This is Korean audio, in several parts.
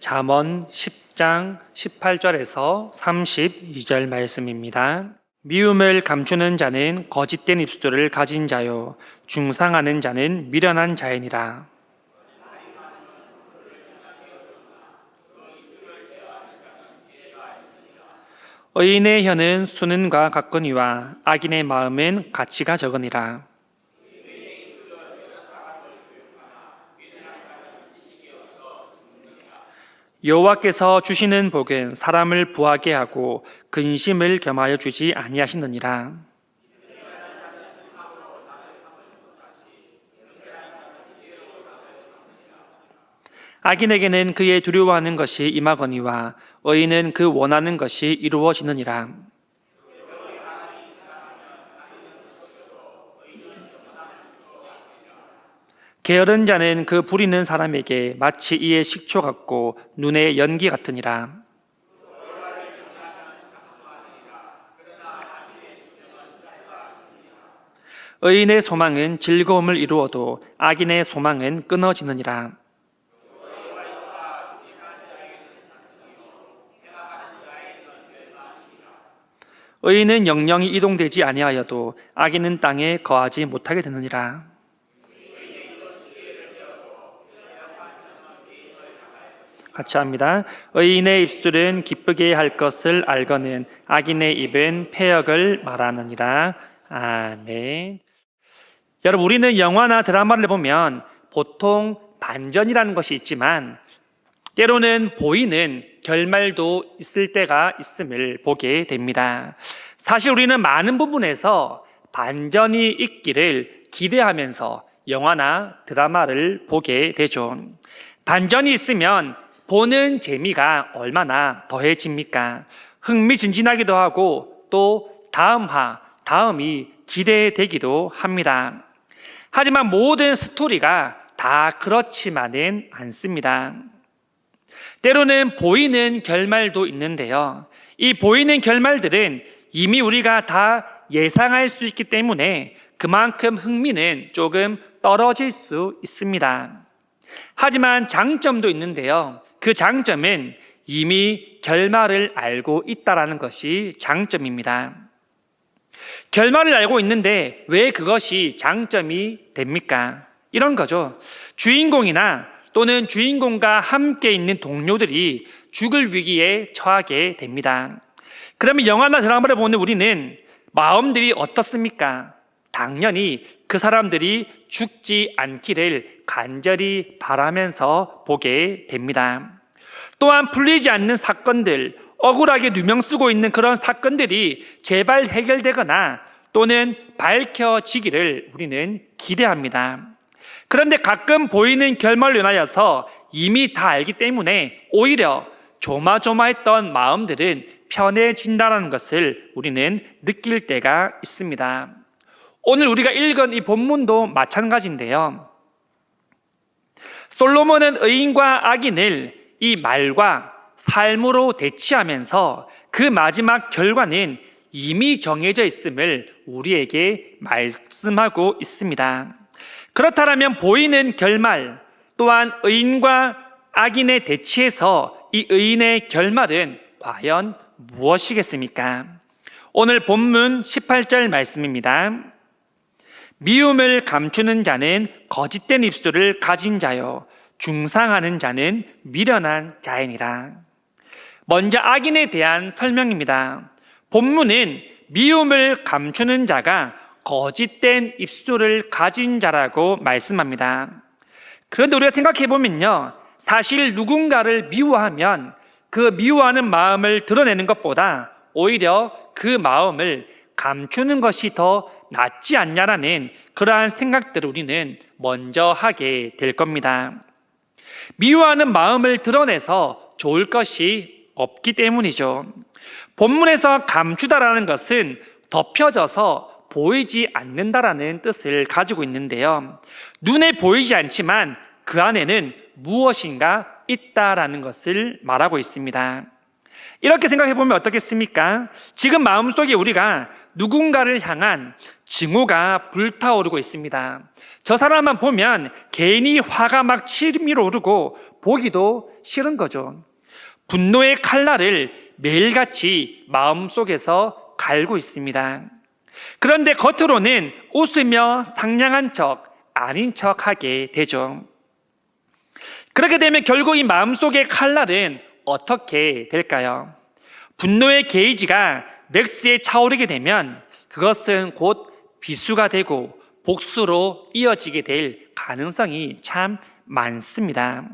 잠언 10장 18절에서 32절 말씀입니다. 미움을 감추는 자는 거짓된 입술을 가진 자요, 중상하는 자는 미련한 자이니라. 의인의 혀는 수는과 같거니와 악인의 마음은 가치가 적으니라. 여호와께서 주시는 복은 사람을 부하게 하고 근심을 겸하여 주지 아니하시느니라. 악인에게는 그의 두려워하는 것이 임하거니와 의인은 그 원하는 것이 이루어지느니라. 게으른 자는 그 부리는 사람에게 마치 이의 식초 같고 눈의 연기 같으니라. 의인의 소망은 즐거움을 이루어도 악인의 소망은 끊어지느니라. 의인은 영영이 이동되지 아니하여도 악인은 땅에 거하지 못하게 되느니라. 같이 합니다. 의인의 입술은 기쁘게 할 것을 알거는 악인의 입은 패역을 말하느니라. 아멘. 여러분, 우리는 영화나 드라마를 보면 보통 반전이라는 것이 있지만 때로는 보이는 결말도 있을 때가 있음을 보게 됩니다. 사실 우리는 많은 부분에서 반전이 있기를 기대하면서 영화나 드라마를 보게 되죠. 반전이 있으면 보는 재미가 얼마나 더해집니까? 흥미진진하기도 하고 또 다음이 기대되기도 합니다. 하지만 모든 스토리가 다 그렇지만은 않습니다. 때로는 보이는 결말도 있는데요. 이 보이는 결말들은 이미 우리가 다 예상할 수 있기 때문에 그만큼 흥미는 조금 떨어질 수 있습니다. 하지만 장점도 있는데요. 그 장점은 이미 결말을 알고 있다는 것이 장점입니다. 결말을 알고 있는데 왜 그것이 장점이 됩니까? 이런 거죠. 주인공이나 또는 주인공과 함께 있는 동료들이 죽을 위기에 처하게 됩니다. 그러면 영화나 드라마를 보는 우리는 마음들이 어떻습니까? 당연히 그 사람들이 죽지 않기를 간절히 바라면서 보게 됩니다. 또한 풀리지 않는 사건들, 억울하게 누명 쓰고 있는 그런 사건들이 제발 해결되거나 또는 밝혀지기를 우리는 기대합니다. 그런데 가끔 보이는 결말로 인하여서 이미 다 알기 때문에 오히려 조마조마했던 마음들은 편해진다는 것을 우리는 느낄 때가 있습니다. 오늘 우리가 읽은 이 본문도 마찬가지인데요. 솔로몬은 의인과 악인을 이 말과 삶으로 대치하면서 그 마지막 결과는 이미 정해져 있음을 우리에게 말씀하고 있습니다. 그렇다면 보이는 결말 또한 의인과 악인의 대치에서 이 의인의 결말은 과연 무엇이겠습니까? 오늘 본문 18절 말씀입니다. 미움을 감추는 자는 거짓된 입술을 가진 자요, 중상하는 자는 미련한 자이니라. 먼저 악인에 대한 설명입니다. 본문은 미움을 감추는 자가 거짓된 입술을 가진 자라고 말씀합니다. 그런데 우리가 생각해 보면요, 사실 누군가를 미워하면 그 미워하는 마음을 드러내는 것보다 오히려 그 마음을 감추는 것이 더 낫지 않냐라는 그러한 생각들을 우리는 먼저 하게 될 겁니다. 미워하는 마음을 드러내서 좋을 것이 없기 때문이죠. 본문에서 감추다라는 것은 덮여져서 보이지 않는다라는 뜻을 가지고 있는데요. 눈에 보이지 않지만 그 안에는 무엇인가 있다라는 것을 말하고 있습니다. 이렇게 생각해 보면 어떻겠습니까? 지금 마음속에 우리가 누군가를 향한 증오가 불타오르고 있습니다. 저 사람만 보면 괜히 화가 막 치밀어 오르고 보기도 싫은 거죠. 분노의 칼날을 매일같이 마음속에서 갈고 있습니다. 그런데 겉으로는 웃으며 상냥한 척, 아닌 척 하게 되죠. 그렇게 되면 결국 이 마음속의 칼날은 어떻게 될까요? 분노의 게이지가 맥스에 차오르게 되면 그것은 곧 비수가 되고 복수로 이어지게 될 가능성이 참 많습니다.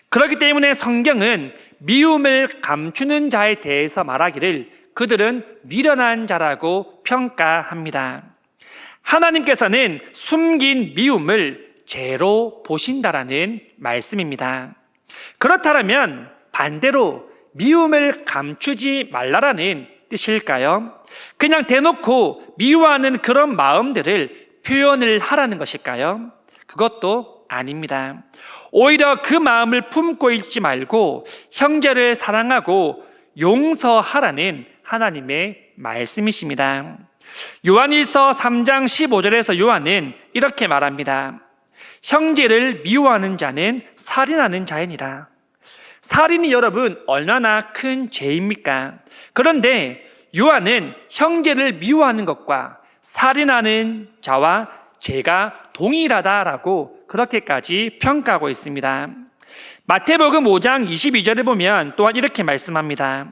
그렇기 때문에 성경은 미움을 감추는 자에 대해서 말하기를 그들은 미련한 자라고 평가합니다. 하나님께서는 숨긴 미움을 죄로 보신다라는 말씀입니다. 그렇다면 반대로 미움을 감추지 말라라는 뜻일까요? 그냥 대놓고 미워하는 그런 마음들을 표현을 하라는 것일까요? 그것도 아닙니다. 오히려 그 마음을 품고 있지 말고 형제를 사랑하고 용서하라는 하나님의 말씀이십니다. 요한일서 3장 15절에서 요한은 이렇게 말합니다. 형제를 미워하는 자는 살인하는 자이니라. 살인이 여러분 얼마나 큰 죄입니까? 그런데 요한은 형제를 미워하는 것과 살인하는 자와 죄가 동일하다라고 그렇게까지 평가하고 있습니다. 마태복음 5장 22절에 보면 또한 이렇게 말씀합니다.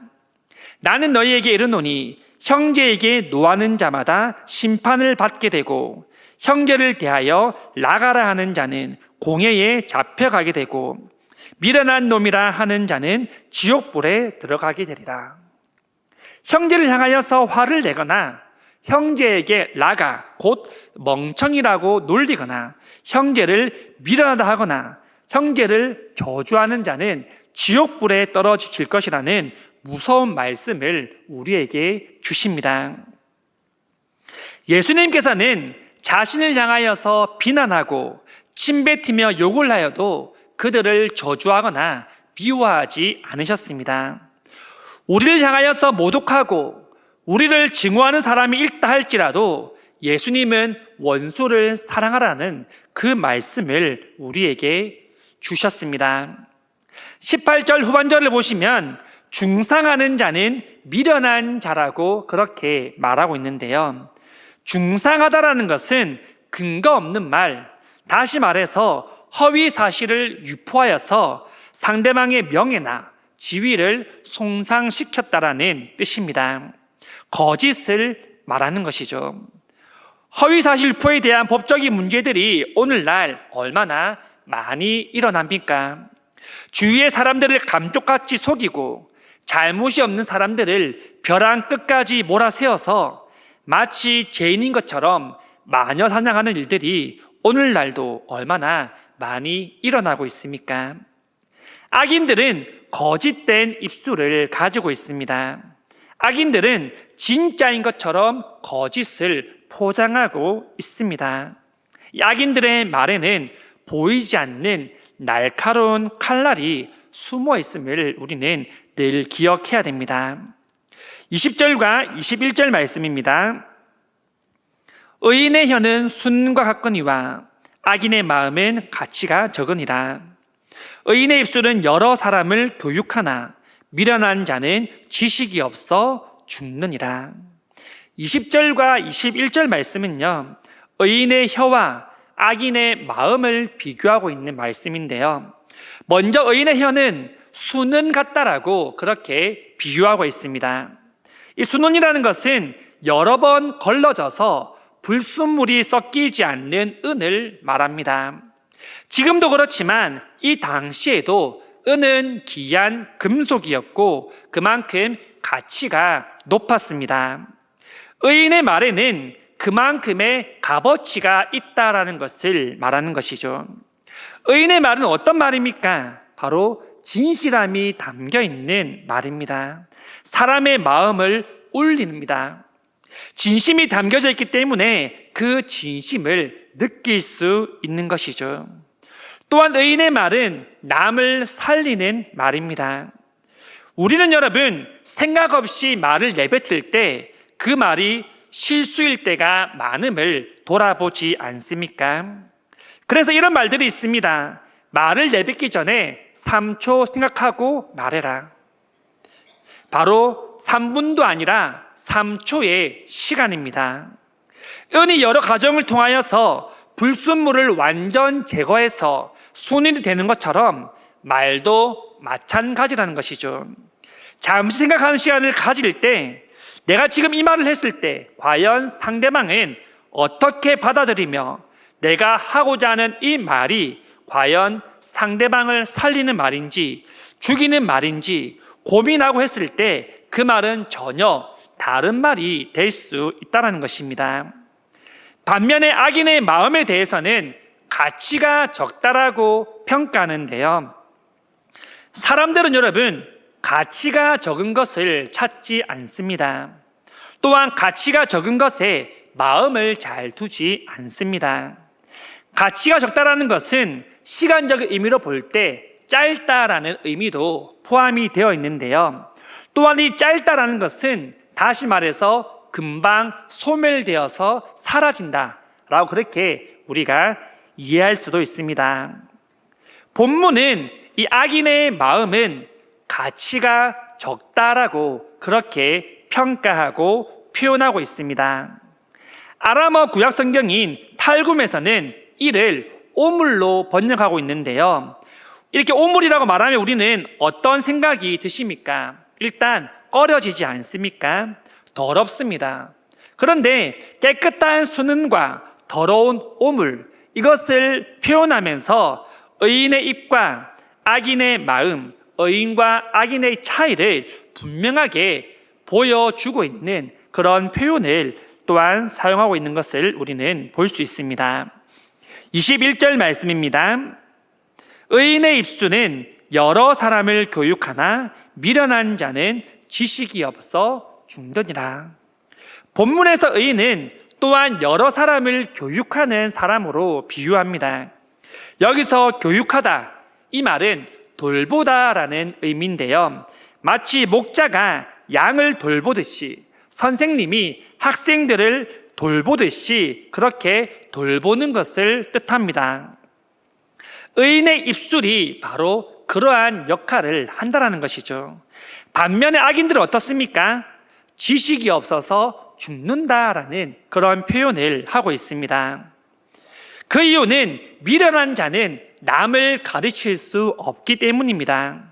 나는 너희에게 이르노니 형제에게 노하는 자마다 심판을 받게 되고 형제를 대하여 나가라 하는 자는 공회에 잡혀가게 되고 미련한 놈이라 하는 자는 지옥불에 들어가게 되리라. 형제를 향하여서 화를 내거나 형제에게 나가 곧 멍청이라고 놀리거나 형제를 미련하다 하거나 형제를 저주하는 자는 지옥불에 떨어질 것이라는 무서운 말씀을 우리에게 주십니다. 예수님께서는 자신을 향하여서 비난하고 침뱉으며 욕을 하여도 그들을 저주하거나 미워하지 않으셨습니다. 우리를 향하여서 모독하고 우리를 증오하는 사람이 있다 할지라도 예수님은 원수를 사랑하라는 그 말씀을 우리에게 주셨습니다. 18절 후반절을 보시면 중상하는 자는 미련한 자라고 그렇게 말하고 있는데요. 중상하다라는 것은 근거 없는 말, 다시 말해서 허위 사실을 유포하여서 상대방의 명예나 지위를 손상시켰다라는 뜻입니다. 거짓을 말하는 것이죠. 허위사실 유포에 대한 법적인 문제들이 오늘날 얼마나 많이 일어납니까? 주위의 사람들을 감쪽같이 속이고 잘못이 없는 사람들을 벼랑 끝까지 몰아세워서 마치 죄인인 것처럼 마녀 사냥하는 일들이 오늘날도 얼마나 많이 일어나고 있습니까? 악인들은 거짓된 입술을 가지고 있습니다. 악인들은 진짜인 것처럼 거짓을 포장하고 있습니다. 악인들의 말에는 보이지 않는 날카로운 칼날이 숨어 있음을 우리는 늘 기억해야 됩니다. 20절과 21절 말씀입니다. 의인의 혀는 순과 같거니와 악인의 마음은 가치가 적으니라. 의인의 입술은 여러 사람을 교육하나 미련한 자는 지식이 없어 죽느니라. 20절과 21절 말씀은요, 의인의 혀와 악인의 마음을 비교하고 있는 말씀인데요. 먼저 의인의 혀는 수는 같다라고 그렇게 비유하고 있습니다. 이 수는이라는 것은 여러 번 걸러져서 불순물이 섞이지 않는 은을 말합니다. 지금도 그렇지만 이 당시에도 은은 귀한 금속이었고 그만큼 가치가 높았습니다. 의인의 말에는 그만큼의 값어치가 있다라는 것을 말하는 것이죠. 의인의 말은 어떤 말입니까? 바로 진실함이 담겨 있는 말입니다. 사람의 마음을 울립니다. 진심이 담겨져 있기 때문에 그 진심을 느낄 수 있는 것이죠. 또한 의인의 말은 남을 살리는 말입니다. 우리는 여러분 생각 없이 말을 내뱉을 때 그 말이 실수일 때가 많음을 돌아보지 않습니까? 그래서 이런 말들이 있습니다. 말을 내뱉기 전에 3초 생각하고 말해라. 바로 3분도 아니라 3초의 시간입니다. 은이 여러 과정을 통하여서 불순물을 완전 제거해서 순인이 되는 것처럼 말도 마찬가지라는 것이죠. 잠시 생각하는 시간을 가질 때 내가 지금 이 말을 했을 때 과연 상대방은 어떻게 받아들이며 내가 하고자 하는 이 말이 과연 상대방을 살리는 말인지 죽이는 말인지 고민하고 했을 때 그 말은 전혀 다른 말이 될 수 있다는 것입니다. 반면에 악인의 마음에 대해서는 가치가 적다라고 평가하는데요. 사람들은 여러분 가치가 적은 것을 찾지 않습니다. 또한 가치가 적은 것에 마음을 잘 두지 않습니다. 가치가 적다라는 것은 시간적 의미로 볼 때 짧다라는 의미도 포함이 되어 있는데요. 또한 이 짧다라는 것은 다시 말해서 금방 소멸되어서 사라진다라고 그렇게 우리가 이해할 수도 있습니다. 본문은 이 악인의 마음은 가치가 적다라고 그렇게 평가하고 표현하고 있습니다. 아람어 구약 성경인 탈굼에서는 이를 오물로 번역하고 있는데요. 이렇게 오물이라고 말하면 우리는 어떤 생각이 드십니까? 일단 꺼려지지 않습니까? 더럽습니다. 그런데 깨끗한 수는과 더러운 오물, 이것을 표현하면서 의인의 입과 악인의 마음, 의인과 악인의 차이를 분명하게 보여주고 있는 그런 표현을 또한 사용하고 있는 것을 우리는 볼 수 있습니다. 21절 말씀입니다. 의인의 입술은 여러 사람을 교육하나 미련한 자는 지식이 없어 죽느니라. 본문에서 의인은 또한 여러 사람을 교육하는 사람으로 비유합니다. 여기서 교육하다, 이 말은 돌보다라는 의미인데요. 마치 목자가 양을 돌보듯이 선생님이 학생들을 돌보듯이 그렇게 돌보는 것을 뜻합니다. 의인의 입술이 바로 그러한 역할을 한다는 것이죠. 반면에 악인들은 어떻습니까? 지식이 없어서 죽는다라는 그런 표현을 하고 있습니다. 그 이유는 미련한 자는 남을 가르칠 수 없기 때문입니다.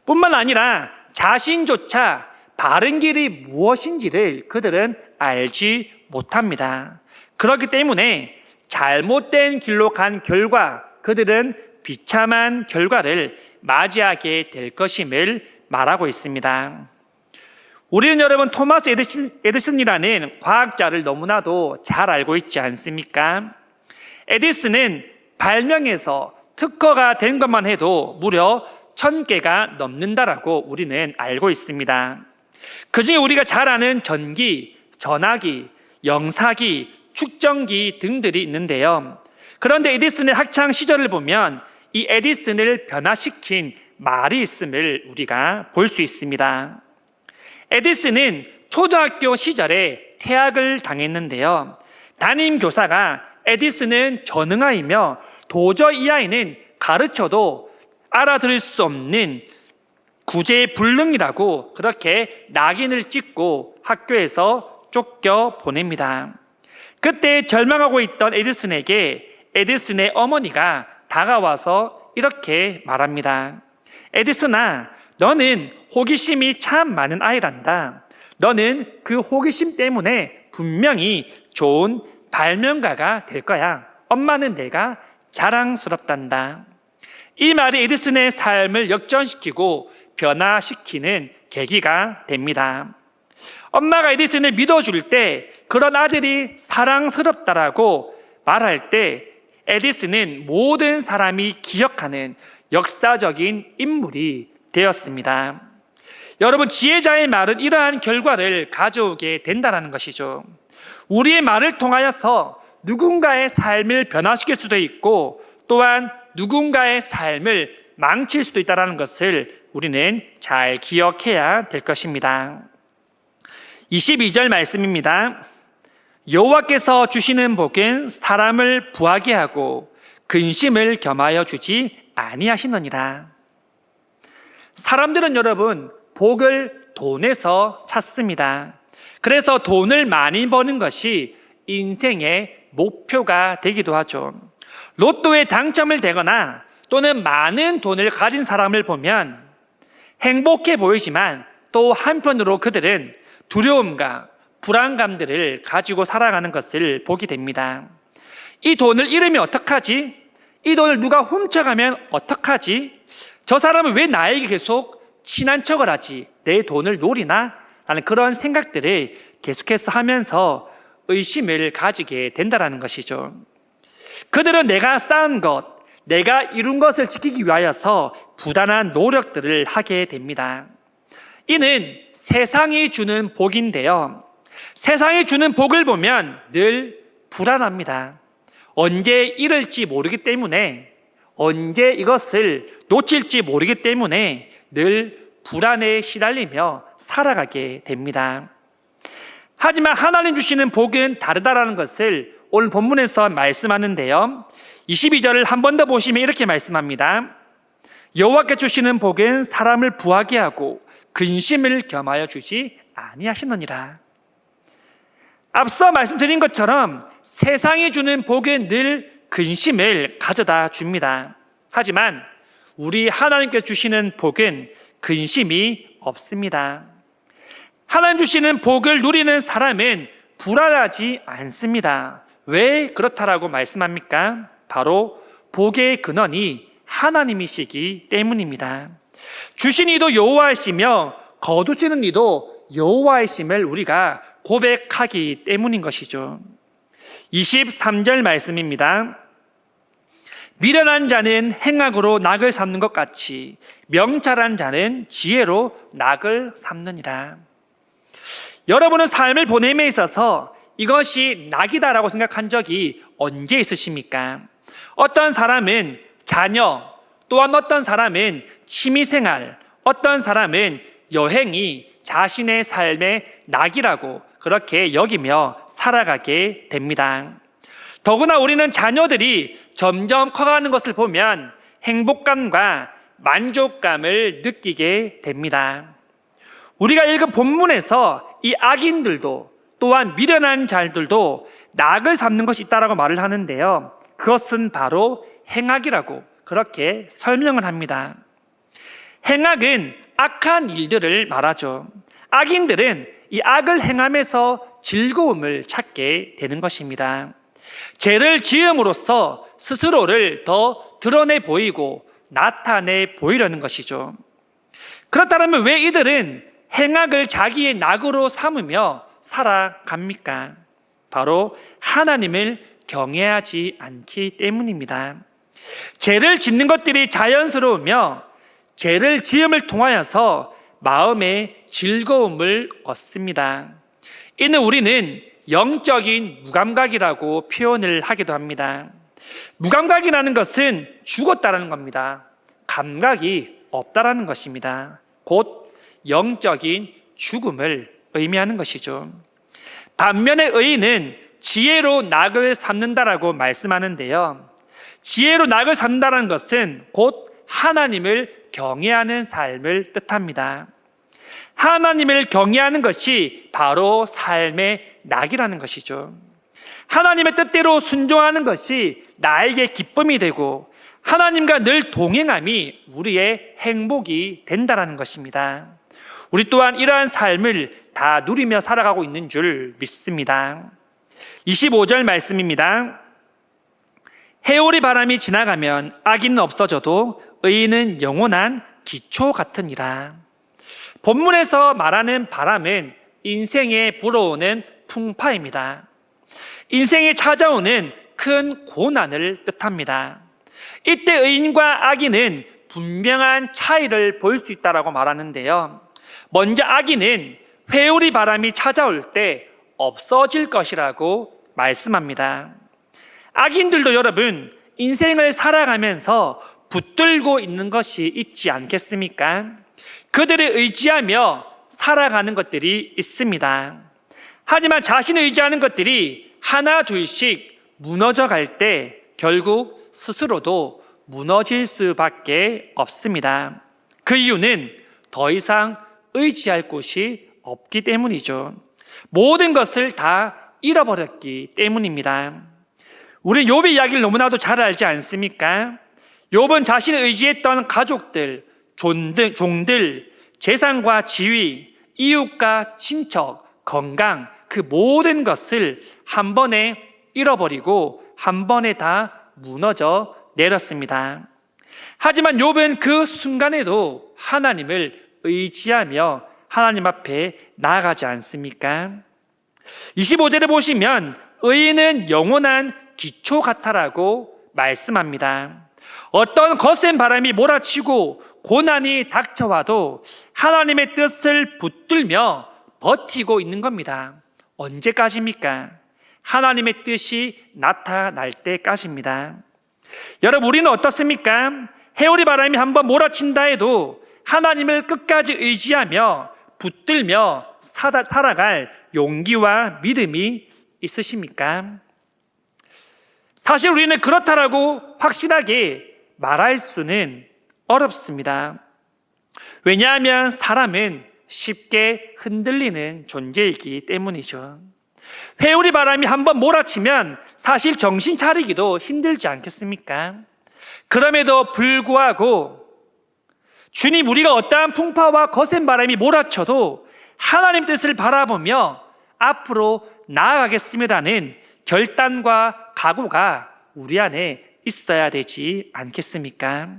뿐만 아니라 자신조차 바른 길이 무엇인지를 그들은 알지 못합니다. 그렇기 때문에 잘못된 길로 간 결과 그들은 비참한 결과를 맞이하게 될 것임을 말하고 있습니다. 우리는 여러분 토마스 에디슨이라는 과학자를 너무나도 잘 알고 있지 않습니까? 에디슨은 발명해서 특허가 된 것만 해도 무려 1000개가 넘는다라고 우리는 알고 있습니다. 그중에 우리가 잘 아는 전기, 전화기, 영사기, 축전기 등들이 있는데요. 그런데 에디슨의 학창 시절을 보면 이 에디슨을 변화시킨 말이 있음을 우리가 볼 수 있습니다. 에디슨은 초등학교 시절에 퇴학을 당했는데요. 담임 교사가 에디슨은 전응아이며 도저히 이 아이는 가르쳐도 알아들을 수 없는 구제불능이라고 그렇게 낙인을 찍고 학교에서 쫓겨 보냅니다. 그때 절망하고 있던 에디슨에게 에디슨의 어머니가 다가와서 이렇게 말합니다. 에디슨아, 너는 호기심이 참 많은 아이란다. 너는 그 호기심 때문에 분명히 좋은 발명가가 될 거야. 엄마는 내가 자랑스럽단다. 이 말이 에디슨의 삶을 역전시키고 변화시키는 계기가 됩니다. 엄마가 에디슨을 믿어줄 때 그런 아들이 사랑스럽다라고 말할 때 에디슨은 모든 사람이 기억하는 역사적인 인물이 되었습니다. 여러분, 지혜자의 말은 이러한 결과를 가져오게 된다는 것이죠. 우리의 말을 통하여서 누군가의 삶을 변화시킬 수도 있고 또한 누군가의 삶을 망칠 수도 있다는 것을 우리는 잘 기억해야 될 것입니다. 22절 말씀입니다. 여호와께서 주시는 복은 사람을 부하게 하고 근심을 겸하여 주지 아니하시느니라. 사람들은 여러분 복을 돈에서 찾습니다. 그래서 돈을 많이 버는 것이 인생의 목표가 되기도 하죠. 로또에 당첨을 되거나 또는 많은 돈을 가진 사람을 보면 행복해 보이지만 또 한편으로 그들은 두려움과 불안감들을 가지고 살아가는 것을 보게 됩니다. 이 돈을 잃으면 어떡하지? 이 돈을 누가 훔쳐가면 어떡하지? 저 사람은 왜 나에게 계속 친한 척을 하지? 내 돈을 노리나? 라는 그런 생각들을 계속해서 하면서 의심을 가지게 된다는 것이죠. 그들은 내가 쌓은 것, 내가 이룬 것을 지키기 위하여서 부단한 노력들을 하게 됩니다. 이는 세상이 주는 복인데요. 세상이 주는 복을 보면 늘 불안합니다. 언제 잃을지 모르기 때문에, 언제 이것을 놓칠지 모르기 때문에 늘 불안에 시달리며 살아가게 됩니다. 하지만 하나님 주시는 복은 다르다라는 것을 오늘 본문에서 말씀하는데요. 22절을 한 번 더 보시면 이렇게 말씀합니다. 여호와께 주시는 복은 사람을 부하게 하고 근심을 겸하여 주지 아니하시느니라. 앞서 말씀드린 것처럼 세상이 주는 복은 늘 근심을 가져다 줍니다. 하지만 우리 하나님께 주시는 복은 근심이 없습니다. 하나님 주시는 복을 누리는 사람은 불안하지 않습니다. 왜 그렇다라고 말씀합니까? 바로 복의 근원이 하나님이시기 때문입니다. 주신 이도 여호와이시며 거두시는 이도 여호와이심을 우리가 고백하기 때문인 것이죠. 23절 말씀입니다. 미련한 자는 행악으로 낙을 삼는 것 같이 명철한 자는 지혜로 낙을 삼느니라. 여러분은 삶을 보냄에 있어서 이것이 낙이다라고 생각한 적이 언제 있으십니까? 어떤 사람은 자녀, 또한 어떤 사람은 취미생활, 어떤 사람은 여행이 자신의 삶의 낙이라고 그렇게 여기며 살아가게 됩니다. 더구나 우리는 자녀들이 점점 커가는 것을 보면 행복감과 만족감을 느끼게 됩니다. 우리가 읽은 본문에서 이 악인들도 또한 미련한 자들도 낙을 삼는 것이 있다라고 말을 하는데요. 그것은 바로 행악이라고 그렇게 설명을 합니다. 행악은 악한 일들을 말하죠. 악인들은 이 악을 행함에서 즐거움을 찾게 되는 것입니다. 죄를 지음으로써 스스로를 더 드러내 보이고 나타내 보이려는 것이죠. 그렇다면 왜 이들은 행악을 자기의 낙으로 삼으며 살아갑니까? 바로 하나님을 경외하지 않기 때문입니다. 죄를 짓는 것들이 자연스러우며 죄를 지음을 통하여서 마음의 즐거움을 얻습니다. 이는 우리는 영적인 무감각이라고 표현을 하기도 합니다. 무감각이라는 것은 죽었다는 겁니다. 감각이 없다라는 것입니다. 곧 영적인 죽음을 의미하는 것이죠. 반면에 의인은 지혜로 낙을 삼는다라고 말씀하는데요. 지혜로 낙을 삼는다는 것은 곧 하나님을 경외하는 삶을 뜻합니다. 하나님을 경외하는 것이 바로 삶의 낙이라는 것이죠. 하나님의 뜻대로 순종하는 것이 나에게 기쁨이 되고 하나님과 늘 동행함이 우리의 행복이 된다는 것입니다. 우리 또한 이러한 삶을 다 누리며 살아가고 있는 줄 믿습니다. 25절 말씀입니다. 해오리 바람이 지나가면 악인은 없어져도 의인은 영원한 기초 같으니라. 본문에서 말하는 바람은 인생에 불어오는 풍파입니다. 인생에 찾아오는 큰 고난을 뜻합니다. 이때 의인과 악인은 분명한 차이를 볼 수 있다고 말하는데요. 먼저 악인은 회오리 바람이 찾아올 때 없어질 것이라고 말씀합니다. 악인들도 여러분 인생을 살아가면서 붙들고 있는 것이 있지 않겠습니까? 그들을 의지하며 살아가는 것들이 있습니다. 하지만 자신을 의지하는 것들이 하나 둘씩 무너져 갈 때 결국 스스로도 무너질 수밖에 없습니다. 그 이유는 더 이상 의지할 곳이 없기 때문이죠. 모든 것을 다 잃어버렸기 때문입니다. 우리 욥의 이야기를 너무나도 잘 알지 않습니까? 욥은 자신을 의지했던 가족들, 종들, 재산과 지위, 이웃과 친척, 건강, 그 모든 것을 한 번에 잃어버리고 한 번에 다 무너져 내렸습니다. 하지만 욥은 그 순간에도 하나님을 의지하며 하나님 앞에 나아가지 않습니까? 25절에 보시면 의인은 영원한 기초 같아라고 말씀합니다. 어떤 거센 바람이 몰아치고 고난이 닥쳐와도 하나님의 뜻을 붙들며 버티고 있는 겁니다. 언제까지입니까? 하나님의 뜻이 나타날 때까지입니다. 여러분, 우리는 어떻습니까? 해오리 바람이 한번 몰아친다 해도 하나님을 끝까지 의지하며 붙들며 살아갈 용기와 믿음이 있으십니까? 사실 우리는 그렇다라고 확실하게 말할 수는 어렵습니다. 왜냐하면 사람은 쉽게 흔들리는 존재이기 때문이죠. 회오리 바람이 한번 몰아치면 사실 정신 차리기도 힘들지 않겠습니까? 그럼에도 불구하고 주님, 우리가 어떠한 풍파와 거센 바람이 몰아쳐도 하나님 뜻을 바라보며 앞으로 나아가겠습니다는 결단과 각오가 우리 안에 있어야 되지 않겠습니까?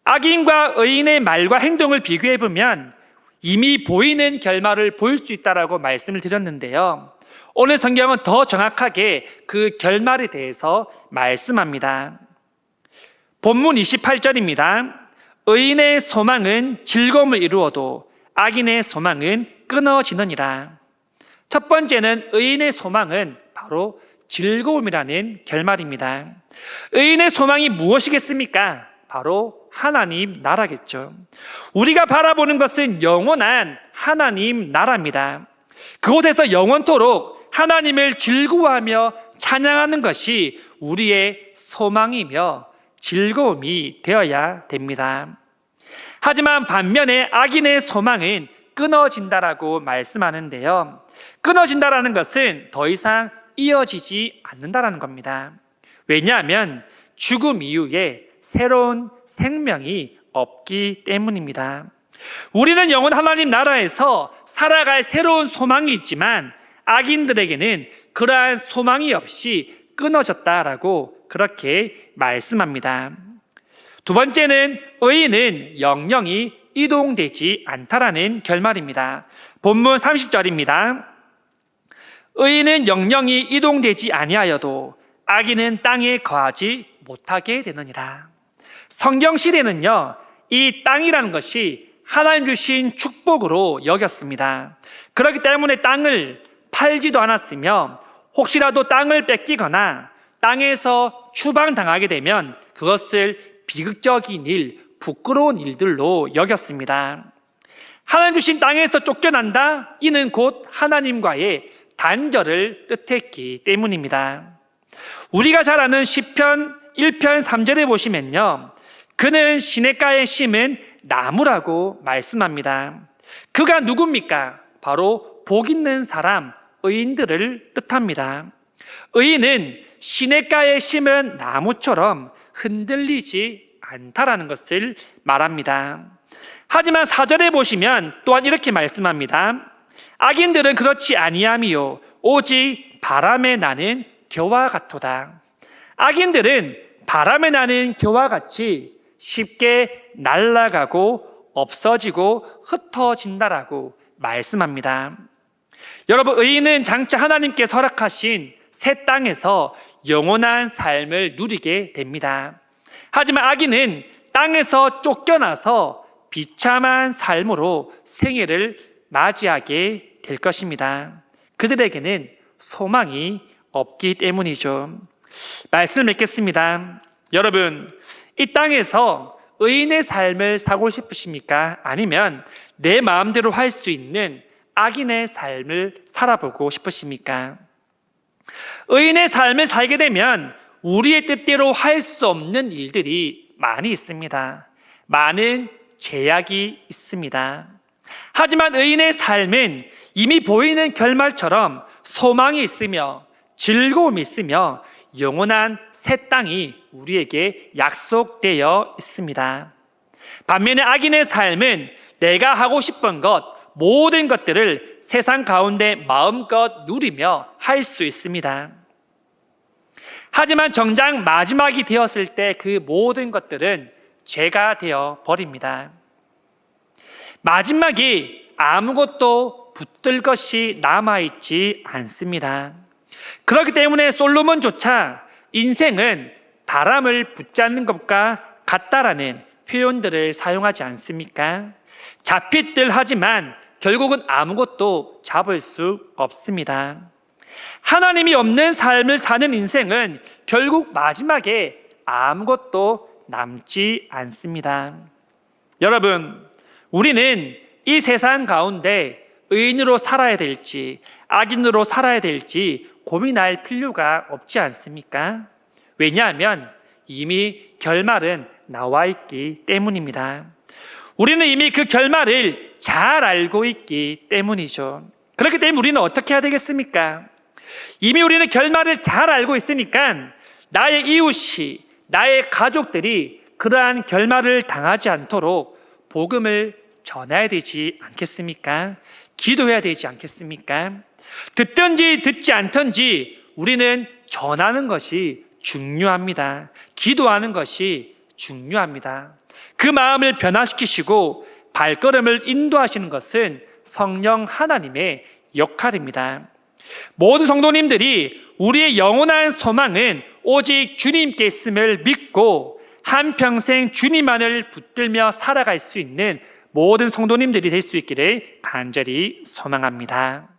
악인과 의인의 말과 행동을 비교해 보면 이미 보이는 결말을 볼 수 있다라고 말씀을 드렸는데요. 오늘 성경은 더 정확하게 그 결말에 대해서 말씀합니다. 본문 28절입니다. 의인의 소망은 즐거움을 이루어도 악인의 소망은 끊어지느니라. 첫 번째는 의인의 소망은 바로 즐거움이라는 결말입니다. 의인의 소망이 무엇이겠습니까? 바로 하나님 나라겠죠. 우리가 바라보는 것은 영원한 하나님 나라입니다. 그곳에서 영원토록 하나님을 즐거워하며 찬양하는 것이 우리의 소망이며 즐거움이 되어야 됩니다. 하지만 반면에 악인의 소망은 끊어진다라고 말씀하는데요. 끊어진다라는 것은 더 이상 이어지지 않는다라는 겁니다. 왜냐하면 죽음 이후에 새로운 생명이 없기 때문입니다. 우리는 영원 하나님 나라에서 살아갈 새로운 소망이 있지만 악인들에게는 그러한 소망이 없이 끊어졌다라고 그렇게 말씀합니다. 두 번째는 의인은 영영이 이동되지 않다라는 결말입니다. 본문 30절입니다. 의인은 영영이 이동되지 아니하여도 악인은 땅에 거하지 못하게 되느니라. 성경 시대는요, 이 땅이라는 것이 하나님 주신 축복으로 여겼습니다. 그렇기 때문에 땅을 팔지도 않았으며 혹시라도 땅을 뺏기거나 땅에서 추방당하게 되면 그것을 비극적인 일, 부끄러운 일들로 여겼습니다. 하나님 주신 땅에서 쫓겨난다? 이는 곧 하나님과의 단절을 뜻했기 때문입니다. 우리가 잘 아는 시편 1편 3절에 보시면요, 그는 시냇가에 심은 나무라고 말씀합니다. 그가 누굽니까? 바로 복 있는 사람, 의인들을 뜻합니다. 의인은 시냇가에 심은 나무처럼 흔들리지 않다라는 것을 말합니다. 하지만 4절에 보시면 또한 이렇게 말씀합니다. 악인들은 그렇지 아니함이요 오직 바람에 나는 겨와 같도다. 악인들은 바람에 나는 겨와 같이 쉽게 날아가고 없어지고 흩어진다라고 말씀합니다. 여러분, 의인은 장차 하나님께서 허락하신 새 땅에서 영원한 삶을 누리게 됩니다. 하지만 악인은 땅에서 쫓겨나서 비참한 삶으로 생애를 맞이하게 될 것입니다. 그들에게는 소망이 없기 때문이죠. 말씀을 맺겠습니다. 여러분, 이 땅에서 의인의 삶을 살고 싶으십니까? 아니면 내 마음대로 할 수 있는 악인의 삶을 살아보고 싶으십니까? 의인의 삶을 살게 되면 우리의 뜻대로 할 수 없는 일들이 많이 있습니다. 많은 제약이 있습니다. 하지만 의인의 삶은 이미 보이는 결말처럼 소망이 있으며 즐거움이 있으며 영원한 새 땅이 우리에게 약속되어 있습니다. 반면에 악인의 삶은 내가 하고 싶은 것, 모든 것들을 세상 가운데 마음껏 누리며 할 수 있습니다. 하지만 정작 마지막이 되었을 때 그 모든 것들은 죄가 되어 버립니다. 마지막에 아무것도 붙들 것이 남아있지 않습니다. 그렇기 때문에 솔로몬조차 인생은 바람을 붙잡는 것과 같다라는 표현들을 사용하지 않습니까? 잡힐 하지만 결국은 아무것도 잡을 수 없습니다. 하나님이 없는 삶을 사는 인생은 결국 마지막에 아무것도 남지 않습니다. 여러분, 우리는 이 세상 가운데 의인으로 살아야 될지 악인으로 살아야 될지 고민할 필요가 없지 않습니까? 왜냐하면 이미 결말은 나와 있기 때문입니다. 우리는 이미 그 결말을 잘 알고 있기 때문이죠. 그렇기 때문에 우리는 어떻게 해야 되겠습니까? 이미 우리는 결말을 잘 알고 있으니까 나의 이웃이, 나의 가족들이 그러한 결말을 당하지 않도록 복음을 전해야 되지 않겠습니까? 기도해야 되지 않겠습니까? 듣든지 듣지 않든지 우리는 전하는 것이 중요합니다. 기도하는 것이 중요합니다. 그 마음을 변화시키시고 발걸음을 인도하시는 것은 성령 하나님의 역할입니다. 모든 성도님들이 우리의 영원한 소망은 오직 주님께 있음을 믿고 한평생 주님만을 붙들며 살아갈 수 있는 모든 성도님들이 될 수 있기를 간절히 소망합니다.